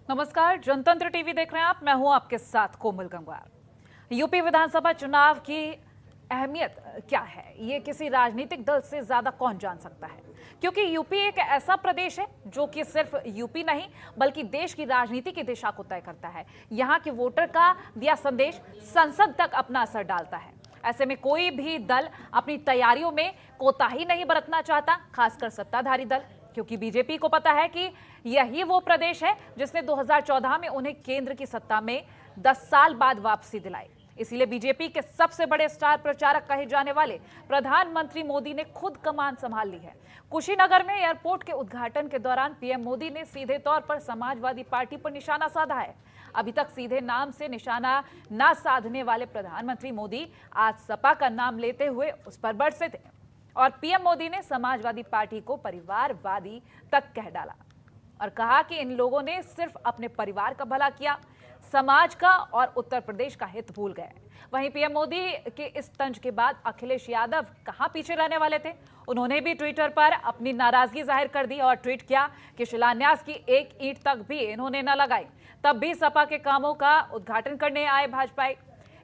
नमस्कार, जनतंत्र टीवी देख रहे हैं आप। मैं हूं आपके साथ कोमल गंगवार। यूपी विधानसभा चुनाव की अहमियत क्या है, ये किसी राजनीतिक दल से ज्यादा कौन जान सकता है, क्योंकि यूपी एक ऐसा प्रदेश है जो कि सिर्फ यूपी नहीं बल्कि देश की राजनीति की दिशा को तय करता है। यहाँ के वोटर का दिया संदेश संसद तक अपना असर डालता है। ऐसे में कोई भी दल अपनी तैयारियों में कोताही नहीं बरतना चाहता, खासकर सत्ताधारी दल, क्योंकि बीजेपी को पता है कि यही वो प्रदेश है जिसने 2014 में उन्हें केंद्र की सत्ता में 10 साल बाद वापसी दिलाई। इसीलिए बीजेपी के सबसे बड़े स्टार प्रचारक कहे जाने वाले प्रधानमंत्री मोदी ने खुद कमान संभाल ली है। कुशीनगर में एयरपोर्ट के उद्घाटन के दौरान पीएम मोदी ने सीधे तौर पर समाजवादी पार्टी पर निशाना साधा है। अभी तक सीधे नाम से निशाना न साधने वाले प्रधानमंत्री मोदी आज सपा का नाम लेते हुए उस पर बरसे थे और पीएम मोदी ने समाजवादी पार्टी को परिवारवादी तक कह डाला और कहा कि इन लोगों ने सिर्फ अपने परिवार का भला किया, समाज का और उत्तर प्रदेश का हित भूल गए। वहीं पीएम मोदी के इस तंज के बाद अखिलेश यादव कहां पीछे रहने वाले थे। उन्होंने भी ट्विटर पर अपनी नाराजगी जाहिर कर दी और ट्वीट किया कि शिलान्यास की एक ईंट तक भी इन्होंने न लगाई, तब भी सपा के कामों का उद्घाटन करने आए भाजपाई।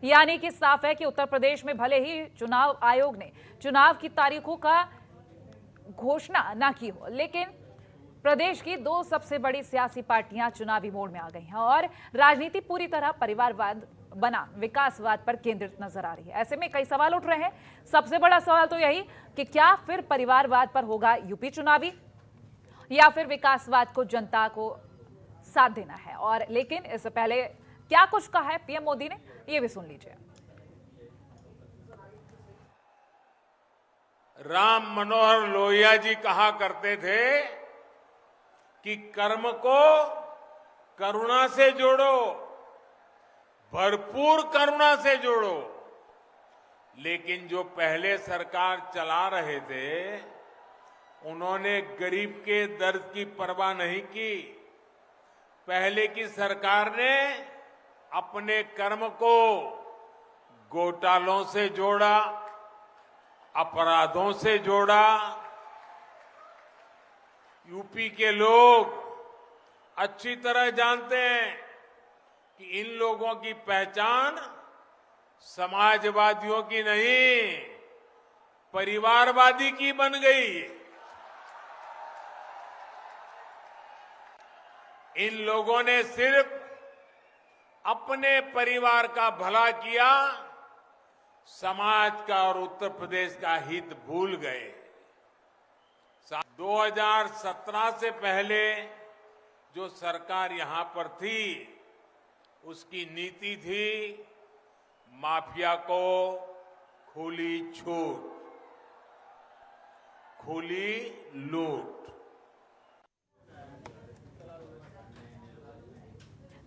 यानी कि साफ है कि उत्तर प्रदेश में भले ही चुनाव आयोग ने चुनाव की तारीखों का घोषणा ना की हो, लेकिन प्रदेश की दो सबसे बड़ी सियासी पार्टियां चुनावी मोड में आ गई हैं और राजनीति पूरी तरह परिवारवाद बनाम विकासवाद पर केंद्रित नजर आ रही है। ऐसे में कई सवाल उठ रहे हैं। सबसे बड़ा सवाल तो यही कि क्या फिर परिवारवाद पर होगा यूपी चुनावी या फिर विकासवाद को जनता को साथ देना है। और लेकिन इससे पहले क्या कुछ कहा है पीएम मोदी ने, ये भी सुन लीजिए। राम मनोहर लोहिया जी कहा करते थे कि कर्म को करुणा से जोड़ो, भरपूर करुणा से जोड़ो। लेकिन जो पहले सरकार चला रहे थे उन्होंने गरीब के दर्द की परवाह नहीं की। पहले की सरकार ने अपने कर्म को घोटालों से जोड़ा, अपराधों से जोड़ा। यूपी के लोग अच्छी तरह जानते हैं कि इन लोगों की पहचान समाजवादियों की नहीं, परिवारवादी की बन गई। इन लोगों ने सिर्फ अपने परिवार का भला किया, समाज का और उत्तर प्रदेश का हित भूल गए। 2017 से पहले जो सरकार यहां पर थी उसकी नीति थी माफिया को खुली छूट, खुली लूट।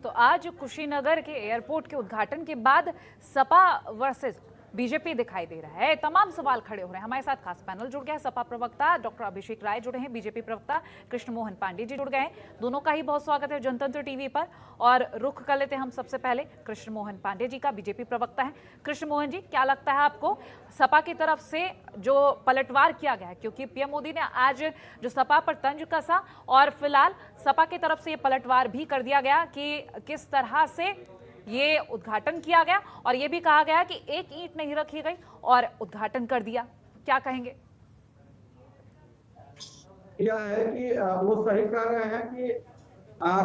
तो आज कुशीनगर के एयरपोर्ट के उद्घाटन के बाद सपा वर्सेस बीजेपी दिखाई दे रहा है। तमाम सवाल खड़े हो रहे हैं। हमारे साथ खास पैनल जुड़ गया है। सपा प्रवक्ता डॉक्टर अभिषेक राय जुड़े हैं, बीजेपी प्रवक्ता कृष्ण मोहन पांडे जी जुड़ गए हैं। दोनों का ही बहुत स्वागत है जनतंत्र टीवी पर। और रुख कर लेते हैं हम सबसे पहले कृष्ण मोहन पांडे जी का, बीजेपी प्रवक्ता है। कृष्ण मोहन जी, क्या लगता है आपको सपा की तरफ से जो पलटवार किया गया है, क्योंकि पीएम मोदी ने आज जो सपा पर तंज कसा और फिलहाल सपा की तरफ से ये पलटवार भी कर दिया गया कि किस तरह से ये उद्घाटन किया गया और ये भी कहा गया कि एक ईंट नहीं रखी गई और उद्घाटन कर दिया, क्या कहेंगे? यह है कि वो सही कह रहे हैं कि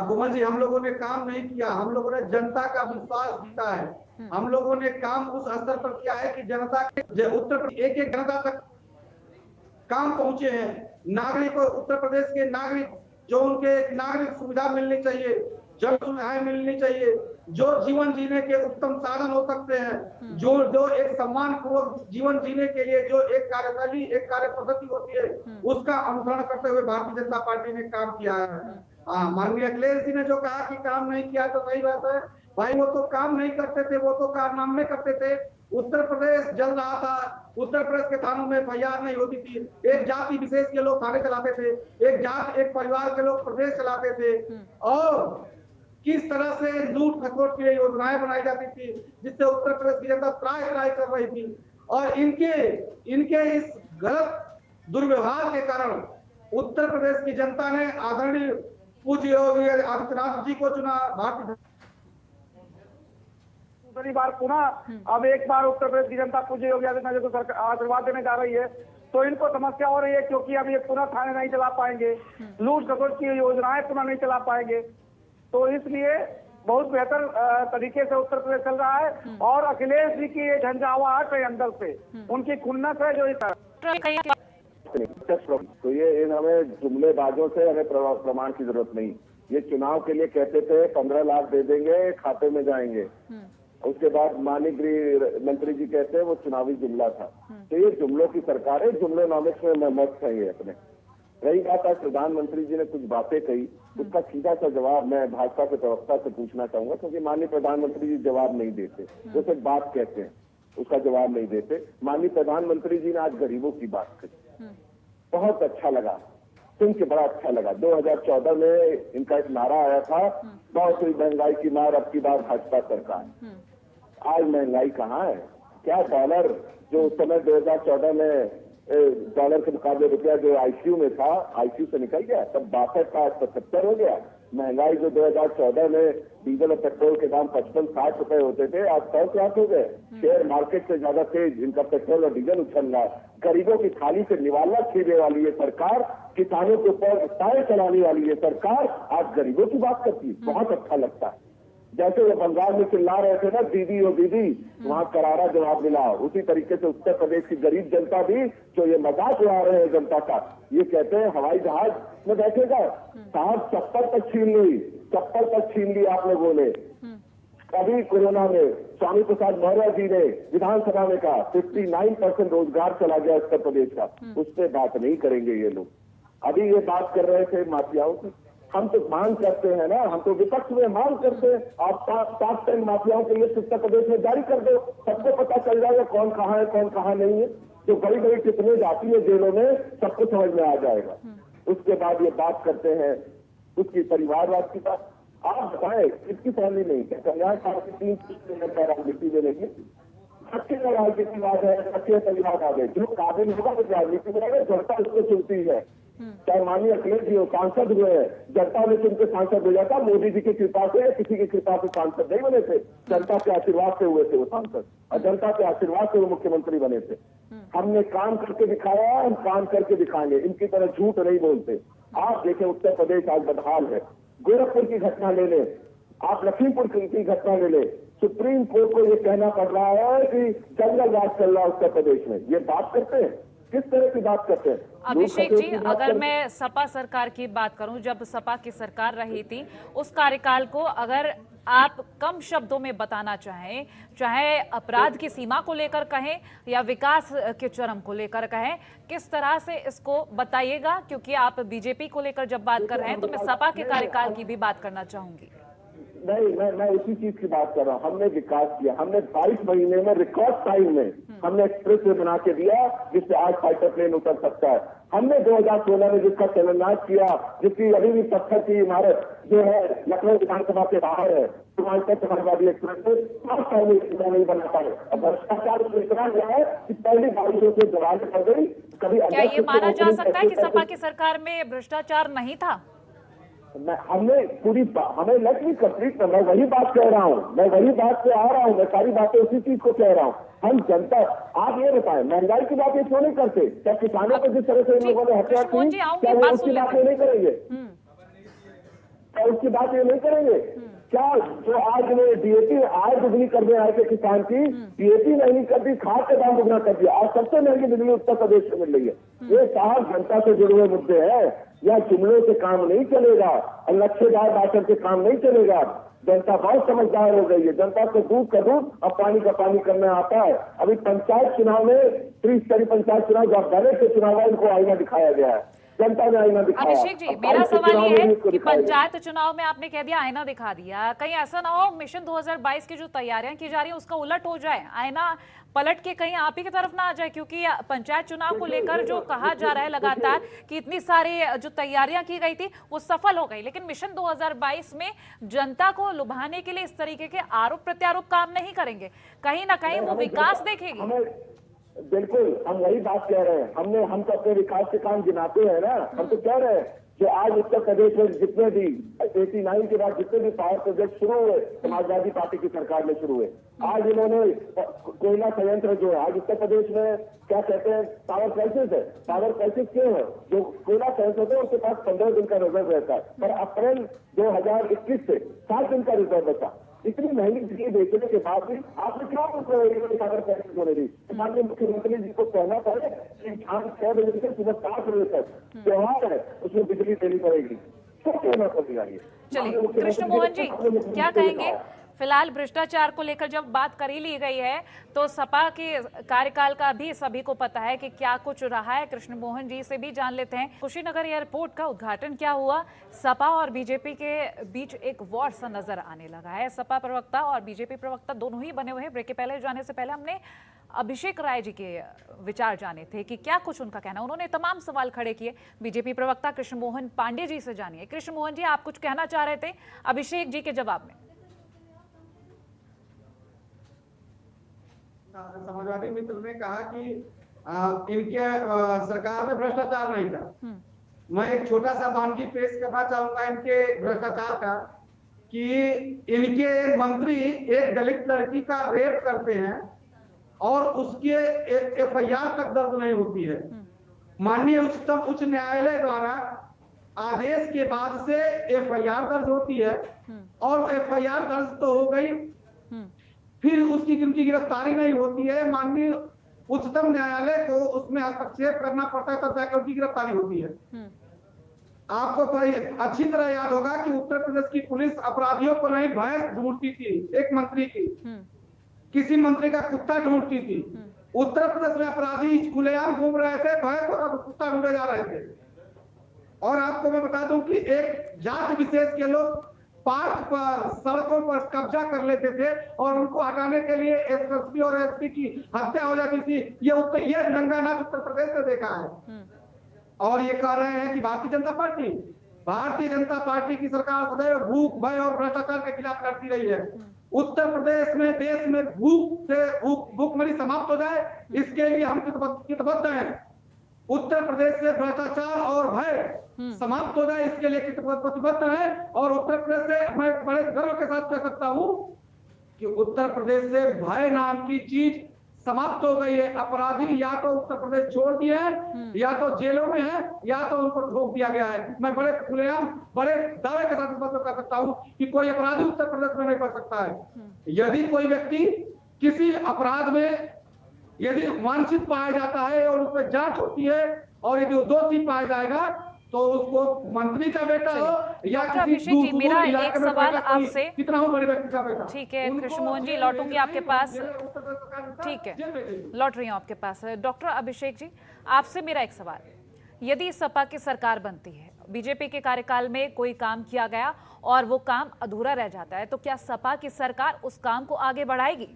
कुमार जी, हम लोगों ने काम नहीं किया, हम लोगों ने जनता का विश्वास जीता है। हम लोगों ने काम उस स्तर पर किया है कि जनता के उत्तर प्रदेश एक एक जनता तक काम पहुंचे हैं। नागरिक उत्तर प्रदेश के नागरिक जो उनके नागरिक सुविधा मिलनी चाहिए, जल सुविधाएं मिलनी चाहिए, जो जीवन जीने के उत्तम साधन हो सकते हैं, जो एक सम्मानपूर्वक जीवन जीने के लिए जो एक कार्यशैली, एक कार्य पद्धति होती है, उसका अनुसरण करते हुए भारतीय जनता पार्टी ने काम किया है। माननीय अखिलेश जी ने जो कहा कि काम नहीं किया तो सही बात है भाई, वो तो काम नहीं करते थे, वो तो कारनामे करते थे। उत्तर प्रदेश जल रहा था, उत्तर प्रदेश के थानों में एफआईआर नहीं होती थी, एक जाति विशेष के लोग थाने चलाते थे, एक परिवार के लोग प्रदेश चलाते थे और किस तरह से लूट खसोट की योजनाएं बनाई जाती थी जिससे उत्तर प्रदेश की जनता त्राही कर रही थी। और इनके इस गलत दुर्व्यवहार के कारण उत्तर प्रदेश की जनता ने आदरणीय पूज्य योगी आदित्यनाथ जी को चुना, भारतीय दूसरी बार पुनः अब एक बार उत्तर प्रदेश की जनता पूज्य योगी आदित्यनाथ जी को सरकार आशीर्वाद देने जा रही है, तो इनको समस्या हो रही है क्योंकि अब ये पुनः थाने नहीं चला पाएंगे, लूट खसोट की योजनाएं पुनः नहीं चला पाएंगे। तो इसलिए बहुत बेहतर तरीके से उत्तर प्रदेश चल रहा है और अखिलेश जी की ये झंझावाहट है अंदर से, उनकी खुन्नस है जो इस तो ये इन हमें जुमलेबाजों से हमें प्रमाण की जरूरत नहीं। ये चुनाव के लिए कहते थे 15 लाख दे देंगे, खाते में जाएंगे। उसके बाद माननीय गृह मंत्री जी कहते हैं वो चुनावी जुमला था। तो ये जुमलों की सरकार है, जुमलोनॉमिक्स में मस्त है ये अपने। रही बात आज प्रधानमंत्री जी ने कुछ बातें कही, उसका सीधा सा जवाब मैं भाजपा के प्रवक्ता से पूछना चाहूंगा, क्योंकि माननीय प्रधानमंत्री जी जवाब नहीं देते, वो सिर्फ बात कहते हैं, उसका जवाब नहीं देते। माननीय प्रधानमंत्री जी ने आज गरीबों की बात कही, बहुत अच्छा लगा, सुन के बड़ा अच्छा लगा। 2014 में इनका एक नारा आया था, बहुत हुई महंगाई की मार, अब की बार भाजपा सरकार। आज महंगाई कहाँ है? क्या डॉलर जो उस समय 2014 में डॉलर के मुकाबले रुपया जो आईसीयू में था, आईसीयू से निकल गया, तब 62 था, 75 हो गया। महंगाई जो 2014 में डीजल और पेट्रोल के दाम 55-60 रुपए होते थे, आज 100 हो गए। शेयर मार्केट से ज्यादा तेज इनका पेट्रोल और डीजल उछल रहा है। गरीबों की थाली से निवाला छीनने वाली ये सरकार, किसानों के ऊपर ताए चलाने वाली ये सरकार आज गरीबों की बात करती है, बहुत अच्छा लगता है। जैसे वो बंगाल में चिल्ला रहे थे ना दीदी ओ दीदी, वहां करारा जवाब मिला। उसी तरीके से उत्तर प्रदेश की गरीब जनता भी जो ये मजाक उड़ा रहे हैं जनता का, ये कहते हैं हवाई जहाज में बैठेगा, साहब चप्पल तक छीन ली, चप्पल तक छीन ली आप लोगों ने। कभी कोरोना में स्वामी प्रसाद मौर्य जी ने विधानसभा में कहा 59% रोजगार चला गया उत्तर प्रदेश का, उस पर बात नहीं करेंगे ये लोग। अभी ये बात कर रहे थे माफियाओं की, हम तो मांग करते हैं ना, हम तो विपक्ष में मांग करते हैं, आप 7 माफियाओं के लिए उत्तर प्रदेश में जारी कर दो, सबको पता चल जाएगा कौन कहाँ है कौन कहाँ नहीं है। जो बड़ी बड़ी टिप्पणी जाती है जेलों में, सबको समझ में आ जाएगा। उसके बाद ये बात करते हैं उसकी परिवारवाद की बात। आप बताएं किसकी फैमिली नहीं क्या कल्याण साहब की 3 राजनीति में नहीं? अच्छे राजनीतिवाद है, अच्छे परिवारवाद है, जो काबिल होगा वो राजनीति में रहेगा, जनता उसको चुनती है। चाहे माननीय अखिलेश जी हो, सांसद हुए हैं, जनता ने चुनकर सांसद हो जाता। मोदी जी की कृपा से या किसी की कृपा से सांसद नहीं बने थे, जनता के आशीर्वाद से हुए थे वो सांसद, और जनता के आशीर्वाद से वो मुख्यमंत्री बने थे। हमने काम करके दिखाया, हम काम करके दिखाएंगे, इनकी तरह झूठ नहीं बोलते। आप देखें उत्तर प्रदेश आज बदहाल है। गोरखपुर की घटना ले ले, आप लखीमपुर की घटना ले ले, सुप्रीम कोर्ट को ये कहना पड़ रहा है कि जंगल राज चल रहा है उत्तर प्रदेश में। ये बात करते हैं, किस तरह की बात करते हैं? अभिषेक जी, अगर मैं सपा सरकार की बात करूं, जब सपा की सरकार रही थी, उस कार्यकाल को अगर आप कम शब्दों में बताना चाहें, चाहे अपराध की सीमा को लेकर कहें या विकास के चरम को लेकर कहें, किस तरह से इसको बताइएगा? क्योंकि आप बीजेपी को लेकर जब बात कर रहे हैं तो मैं सपा के कार्यकाल की भी बात करना चाहूंगी। नहीं, मैं इसी चीज की बात कर रहा हूँ। हमने विकास किया, हमने 22 महीने में रिकॉर्ड टाइम में हमने एक्सप्रेस वे बना के दिया, जिससे आज फाइटर प्लेन उतर सकता है। हमने 2016 में जिसका शिलान्यास किया, जिसकी अभी भी पत्थर की इमारत जो है लखनऊ विधानसभा के बाहर है, समाजवादी एक्सप्रेस में 5 साल में नहीं बना पाए। अब भ्रष्टाचार इतना है कि पहली बारिशों से दरार कर गई। कभी क्या ये माना जा सकता है कि सपा की सरकार में भ्रष्टाचार नहीं था? हमें लग नहीं कंप्लीट, मैं वही बात कह रहा हूँ, मैं वही बात से आ रहा हूँ, मैं सारी बातें उसी चीज को कह रहा हूँ। हम जनता, आप ये बताएं महंगाई की बात ये क्यों नहीं करते? क्या किसानों को जिस तरह से इन लोगों ने हत्या की, क्या वो उसकी बात ये नहीं करेंगे? क्या उसकी बात ये नहीं करेंगे? क्या जो आज ने डीएपी आय दुगनी करने आए थे किसान की, डीएपी नहीं कर दी, खाद के दाम दुगना कर दिया। आज सबसे महंगी बिजली उत्तर प्रदेश में मिल रही है। ये साहब जनता से जुड़े हुए मुद्दे हैं, या जुमलों से काम नहीं चलेगा, लक्ष्यदार भाषण से काम नहीं चलेगा। जनता बहुत समझदार हो गई है, जनता को दूध का दूध और पानी का पानी करना आता है। अभी पंचायत चुनाव में, त्रिस्तरीय पंचायत चुनाव जब बैलेट के चुनाव है, इनको आईना दिखाया गया है, जनता ने आईना दिखाया। अभिषेक जी, मेरा सवाल ये है कि पंचायत चुनाव में आपने कह दिया आईना दिखा दिया, कहीं ऐसा ना हो मिशन 2022 की जो तैयारियां की जा रही हैं उसका उलट हो जाए, आईना पलट के कहीं आप ही की तरफ ना आ जाए? क्योंकि पंचायत चुनाव को लेकर जो कहा जा रहा है लगातार कि इतनी सारी जो तैयारियां की गई थी वो सफल हो गई, लेकिन मिशन 2022 में जनता को लुभाने के लिए इस तरीके के आरोप प्रत्यारोप काम नहीं करेंगे, कहीं ना कहीं वो विकास देखेगी। बिल्कुल, हम वही बात कह रहे हैं। हम तो अपने विकास के काम गिनाते हैं ना, हम तो कह रहे हैं जो आज उत्तर प्रदेश में जितने भी 89 के बाद जितने भी पावर प्रोजेक्ट शुरू हुए समाजवादी पार्टी की सरकार में शुरू हुए, आज इन्होंने कोयला संयंत्र जो है, आज उत्तर प्रदेश में क्या कहते हैं पावर क्राइसिस है। पावर क्राइसिस क्यों है? जो कोयला संयंत्र होते हैं उनके पास 15 दिन का रिजर्व रहता है, पर अप्रैल 2021 से 7 दिन का रिजर्व बचा। इतनी महंगी चीजें बेचने के बाद भी आपने क्या पावर क्राइसिस होने दी? माननीय मुख्यमंत्री जी को कहना पड़े कि शाम 6 बजे से सुबह 7 बजे तक त्योहार है, उसमें बिजली देनी पड़ेगी, तो कहना पड़ेगा ये। चलिए कृष्ण मोहन जी क्या कहेंगे? फिलहाल भ्रष्टाचार को लेकर जब बात कर ही ली गई है तो सपा के कार्यकाल का भी सभी को पता है कि क्या कुछ रहा है। कृष्ण मोहन जी से भी जान लेते हैं। कुशीनगर एयरपोर्ट का उद्घाटन क्या हुआ? सपा और बीजेपी के बीच एक वॉर सा नजर आने लगा है। सपा प्रवक्ता और बीजेपी प्रवक्ता दोनों ही बने हुए हैं। ब्रेक के पहले जाने से पहले हमने अभिषेक राय जी के विचार जाने थे कि क्या कुछ उनका कहना। उन्होंने तमाम सवाल खड़े किए। बीजेपी प्रवक्ता कृष्ण मोहन पांडे जी से जानिए। कृष्ण मोहन जी, आप कुछ कहना चाह रहे थे अभिषेक जी के जवाब में। समाजवादी मित्र ने कहा कि इनके सरकार में भ्रष्टाचार नहीं था। मैं एक छोटा सा मानकी पेश करना चाहूंगा इनके भ्रष्टाचार का, कि इनके एक मंत्री एक दलित लड़की का रेप करते हैं और उसके FIR तक दर्ज नहीं होती है। माननीय उच्चतम उच्च न्यायालय द्वारा आदेश के बाद से FIR दर्ज होती है और FIR दर्ज तो हो गई, फिर उसकी उनकी गिरफ्तारी नहीं होती है। माननीय उच्चतम न्यायालय को उसमें हस्तक्षेप करना पड़ता है, तब जाकर उनकी गिरफ्तारी होती है। आपको अच्छी तरह याद होगा कि उत्तर प्रदेश की पुलिस अपराधियों को नहीं भैंस ढूंढती थी, एक मंत्री की, किसी मंत्री का कुत्ता ढूंढती थी। उत्तर प्रदेश में अपराधी खुलेआम घूम रहे थे, भैंस और कुत्ता ढूंढे जा रहे थे। और आपको मैं बता दूं कि एक जात विशेष के लोग पार्क पर, सड़कों पर कब्जा कर लेते थे और उनको हटाने के लिए SSP और SP की हत्या हो जाती थी। ये दंगा नाच उत्तर प्रदेश से देखा है। और ये कह रहे हैं कि भारतीय जनता पार्टी की सरकार सदैव भूख, भय और भ्रष्टाचार के खिलाफ लड़ती रही है। उत्तर प्रदेश में, देश में भूखमरी समाप्त हो जाए, इसके लिए हम प्रतिबद्ध हैं। उत्तर प्रदेश से भ्रष्टाचार और भय समाप्त हो जाए, इसके लिए प्रतिबद्ध है। और उत्तर प्रदेश से मैं बड़े गर्व के साथ कह सकता हूं कि उत्तर प्रदेश से भय नाम की चीज समाप्त हो गई है। अपराधी या तो उत्तर प्रदेश छोड़ दिए हैं, या तो जेलों में है, या तो उनको रोक दिया गया है। मैं बड़े खुलेआम बड़े दावे के साथ कह सकता हूं कि कोई अपराधी उत्तर प्रदेश में नहीं कर सकता है। यदि कोई व्यक्ति किसी अपराध में यदि वांछित पाया जाता है और उसमें जांच होती है और यदि वो दोषी पाया जाएगा तो उसको मंत्री का बेटा हो या अभिषेक जी, मेरा एक सवाल आपसे, कितना हो बड़े व्यक्ति का बेटा। ठीक है कृष्ण मोहन जी, लौटूंगी आपके पास। ठीक है, लौट रही हूँ आपके पास। डॉक्टर अभिषेक जी, आपसे मेरा एक सवाल, यदि सपा की सरकार बनती है, बीजेपी के कार्यकाल में कोई काम किया गया और वो काम अधूरा रह जाता है, तो क्या सपा की सरकार उस काम को आगे बढ़ाएगी?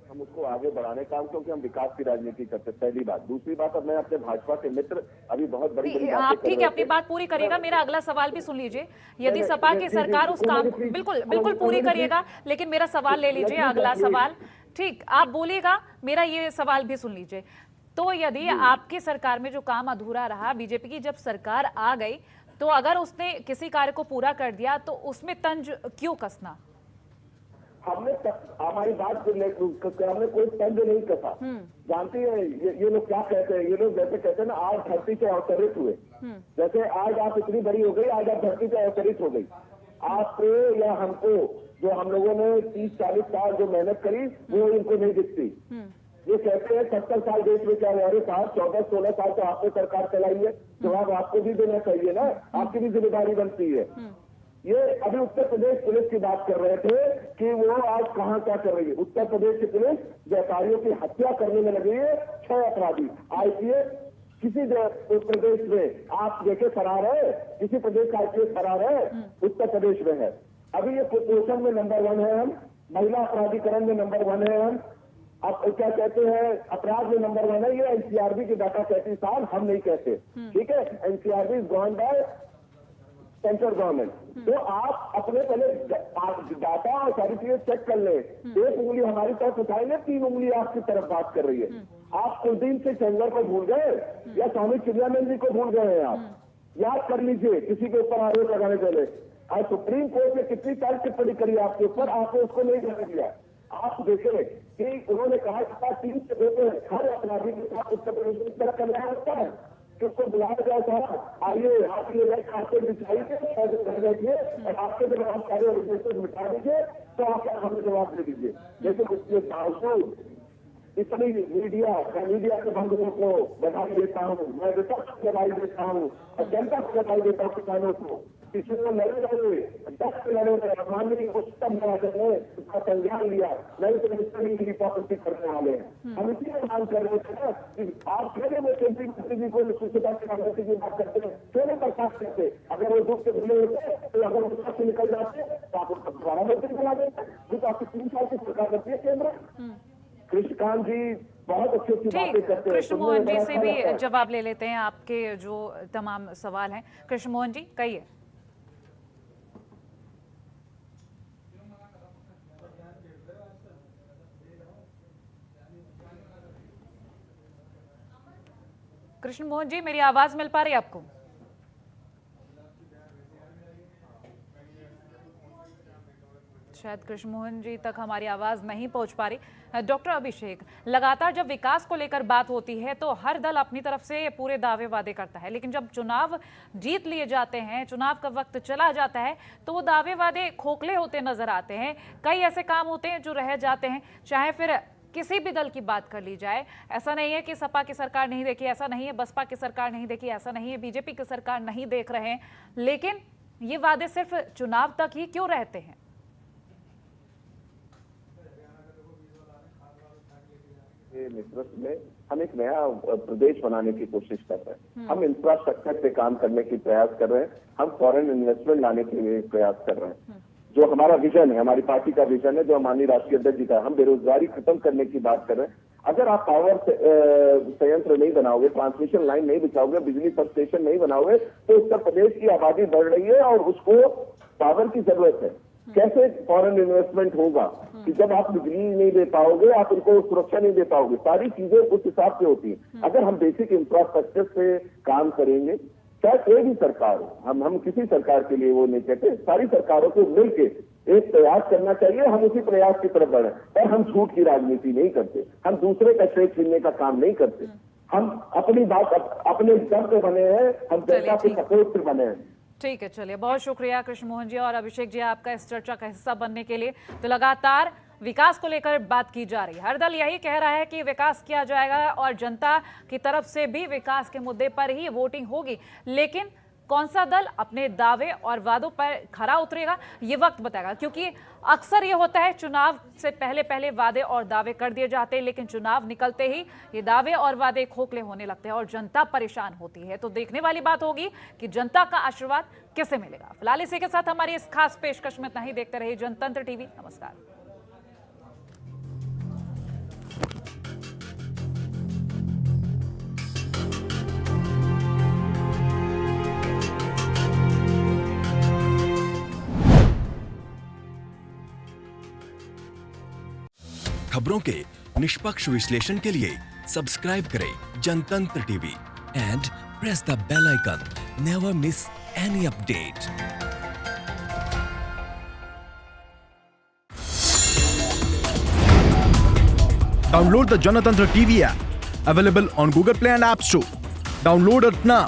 हम उसको आगे बढ़ाने काम, क्योंकि हम विकास की राजनीति करते, पहली बात। दूसरी बात, अब मैं अपने भाजपा के मित्र अभी बहुत बड़ी आप ठीक है अपनी बात पूरी करिएगा, मेरा अगला सवाल भी सुन लीजिए। यदि सपा की सरकार उस काम बिल्कुल पूरी करिएगा, लेकिन मेरा सवाल ले लीजिए, अगला सवाल। ठीक, आप बोलिएगा, मेरा ये सवाल भी सुन लीजिए। तो यदि आपकी सरकार में जो काम अधूरा रहा, बीजेपी की जब सरकार आ गई, तो अगर उसने किसी कार्य को पूरा कर दिया तो उसमें तंज क्यों कसना? हमने हमारी बात हमने कोई तंज नहीं कसा। जानती है ये लोग क्या कहते हैं? ये लोग जैसे कहते हैं ना, आज धरती से अवतरित हुए। जैसे आज आप इतनी बड़ी हो गई, आज आप धरती से अवतरित हो गई। आपको या हमको, जो हम लोगों ने 30-40 साल जो मेहनत करी, वो इनको नहीं दिखती। ये कहते हैं 70 साल देश में क्या हुआ? अरे साहब 14-16 साल तो आपने सरकार चलाई है, जवाब आपको भी देना चाहिए ना, आपकी भी जिम्मेदारी बनती है। ये अभी उत्तर प्रदेश पुलिस की बात कर रहे थे कि वो आज कहाँ क्या कर रही है। उत्तर प्रदेश की पुलिस व्यापारियों की हत्या करने में लगी है। 6 अपराधी IPS किसी प्रदेश में आप देखे फरार है, किसी प्रदेश का IPS फरार है, उत्तर प्रदेश में है। अभी ये कुपोषण में नंबर 1 है हम, महिला अपराधीकरण में नंबर 1 है हम, अब क्या कहते हैं अपराध में नंबर 1 है। ये NCRB की डाटा 33 साल, हम नहीं कहते, ठीक है। NCRB is gone by central government. तो आप अपने पहले डाटा और सारी चीजें चेक कर ले। एक उंगली हमारी तरफ उठाएंगे, 3 उंगली आपकी तरफ बात कर रही है। आप कुलदीप सिंह सेंगर को भूल गए या स्वामी चिन्मयानंद जी को भूल गए हैं? आप याद कर लीजिए, किसी के ऊपर आरोप लगाने पहले। आज सुप्रीम कोर्ट ने कितनी सारी टिप्पणी करी आपके ऊपर, आपने उसको नहीं जाने दिया। आप देखें कि उन्होंने कहा कि 3 से देते हैं हर अपराधी के साथ उत्तर प्रदेश में तरह का न्याय होता है कि उसको बुलाया जाए था, आइए आप ये खाते बिछाइए घर बैठिए और आपके जब आप सारे रजिस्टर मिटा दीजिए तो आप हमें जवाब दे दीजिए। जैसे उसके बावजूद इतनी मीडिया के बंधुओं को बधाई देता हूँ, मैं विपक्ष को बधाई देता हूँ और जनता को बधाई देता हूँ, किसानों को। किसी को लड़े रहे 10 से लड़े रहे, माननीय उच्चतम न्यायालय ने उसका संज्ञान लिया, नहीं तो मिनिस्टर की हिफाजत करने वाले हैं। हम इसी में मांग कर रहे थे ना कि आप कहने में केंद्रीय मंत्री जी को स्वच्छता की कांग्रेस की बात करते हैं, क्यों नहीं बर्खास्त करते? अगर वो दुख से भूले होते तो अगर वो से निकल जाते तो आप उसका दोबारा मंत्री बना देते, जो तो आपकी 3 साल की सरकार करती है केंद्र। कृष्णकांत जी बहुत अच्छी बातें करते हैं। कृष्ण मोहन जी से भी जवाब ले लेते हैं आपके जो तमाम सवाल हैं। कृष्ण मोहन जी कहिए। कृष्ण मोहन जी, मेरी आवाज मिल पा रही है आपको? शायद कृष्ण मोहन जी तक हमारी आवाज नहीं पहुंच पा रही। डॉक्टर अभिषेक, लगातार जब विकास को लेकर बात होती है तो हर दल अपनी तरफ से पूरे दावे वादे करता है, लेकिन जब चुनाव जीत लिए जाते हैं, चुनाव का वक्त चला जाता है तो वो दावे वादे खोखले होते नजर आते हैं। कई ऐसे काम होते हैं जो रह जाते हैं, चाहे फिर किसी भी दल की बात कर ली जाए। ऐसा नहीं है कि सपा की सरकार नहीं देखी, ऐसा नहीं है बसपा की सरकार नहीं देखी, ऐसा नहीं है बीजेपी की सरकार नहीं देख रहे हैं, लेकिन ये वादे सिर्फ चुनाव तक ही क्यों रहते हैं? नेतृत्व में हम एक नया प्रदेश बनाने की कोशिश कर रहे हैं। हम इंफ्रास्ट्रक्चर पे काम करने की प्रयास कर रहे हैं। हम फॉरेन इन्वेस्टमेंट लाने के लिए प्रयास कर रहे हैं। जो हमारा विजन है, हमारी पार्टी का विजन है, जो माननीय राष्ट्रीय अध्यक्ष जी का, हम बेरोजगारी खत्म करने की बात कर रहे हैं। अगर आप पावर संयंत्र नहीं बनाओगे, ट्रांसमिशन लाइन नहीं बिछाओगे, बिजली सब स्टेशन नहीं बनाओगे तो उत्तर प्रदेश की आबादी बढ़ रही है और उसको पावर की जरूरत है। कैसे फॉरेन इन्वेस्टमेंट होगा कि जब आप बिजली नहीं दे पाओगे, आप उनको सुरक्षा नहीं दे पाओगे। सारी चीजें उस हिसाब से होती हैं। अगर हम बेसिक इंफ्रास्ट्रक्चर से काम करेंगे, चाहे कोई भी सरकार हो, हम किसी सरकार के लिए वो नहीं कहते, सारी सरकारों को मिलके एक प्रयास करना चाहिए। हम उसी प्रयास की तरफ बढ़े और हम झूठ की राजनीति नहीं करते, हम दूसरे का श्रेय छीनने का काम नहीं करते। हम अपनी बात अपने दम पे बने हैं, हम जनता के सपोर्ट से बने हैं। ठीक है, चलिए, बहुत शुक्रिया कृष्ण मोहन जी और अभिषेक जी आपका इस चर्चा का हिस्सा बनने के लिए। तो लगातार विकास को लेकर बात की जा रही है, हर दल यही कह रहा है कि विकास किया जाएगा और जनता की तरफ से भी विकास के मुद्दे पर ही वोटिंग होगी, लेकिन कौन सा दल अपने दावे और वादों पर खरा उतरेगा ये वक्त बताएगा, क्योंकि अक्सर ये होता है चुनाव से पहले वादे और दावे कर दिए जाते हैं, लेकिन चुनाव निकलते ही ये दावे और वादे खोखले होने लगते हैं और जनता परेशान होती है। तो देखने वाली बात होगी कि जनता का आशीर्वाद किसे मिलेगा। फिलहाल इसी के साथ हमारी इस खास पेशकश में इतना ही। देखते रहिए जनतंत्र टीवी। नमस्कार। खबरों के निष्पक्ष विश्लेषण के लिए सब्सक्राइब करें Janatantra TV and press the bell icon. Never miss any update. Download the Janatantra TV app, available on Google Play and App Store. Download it now.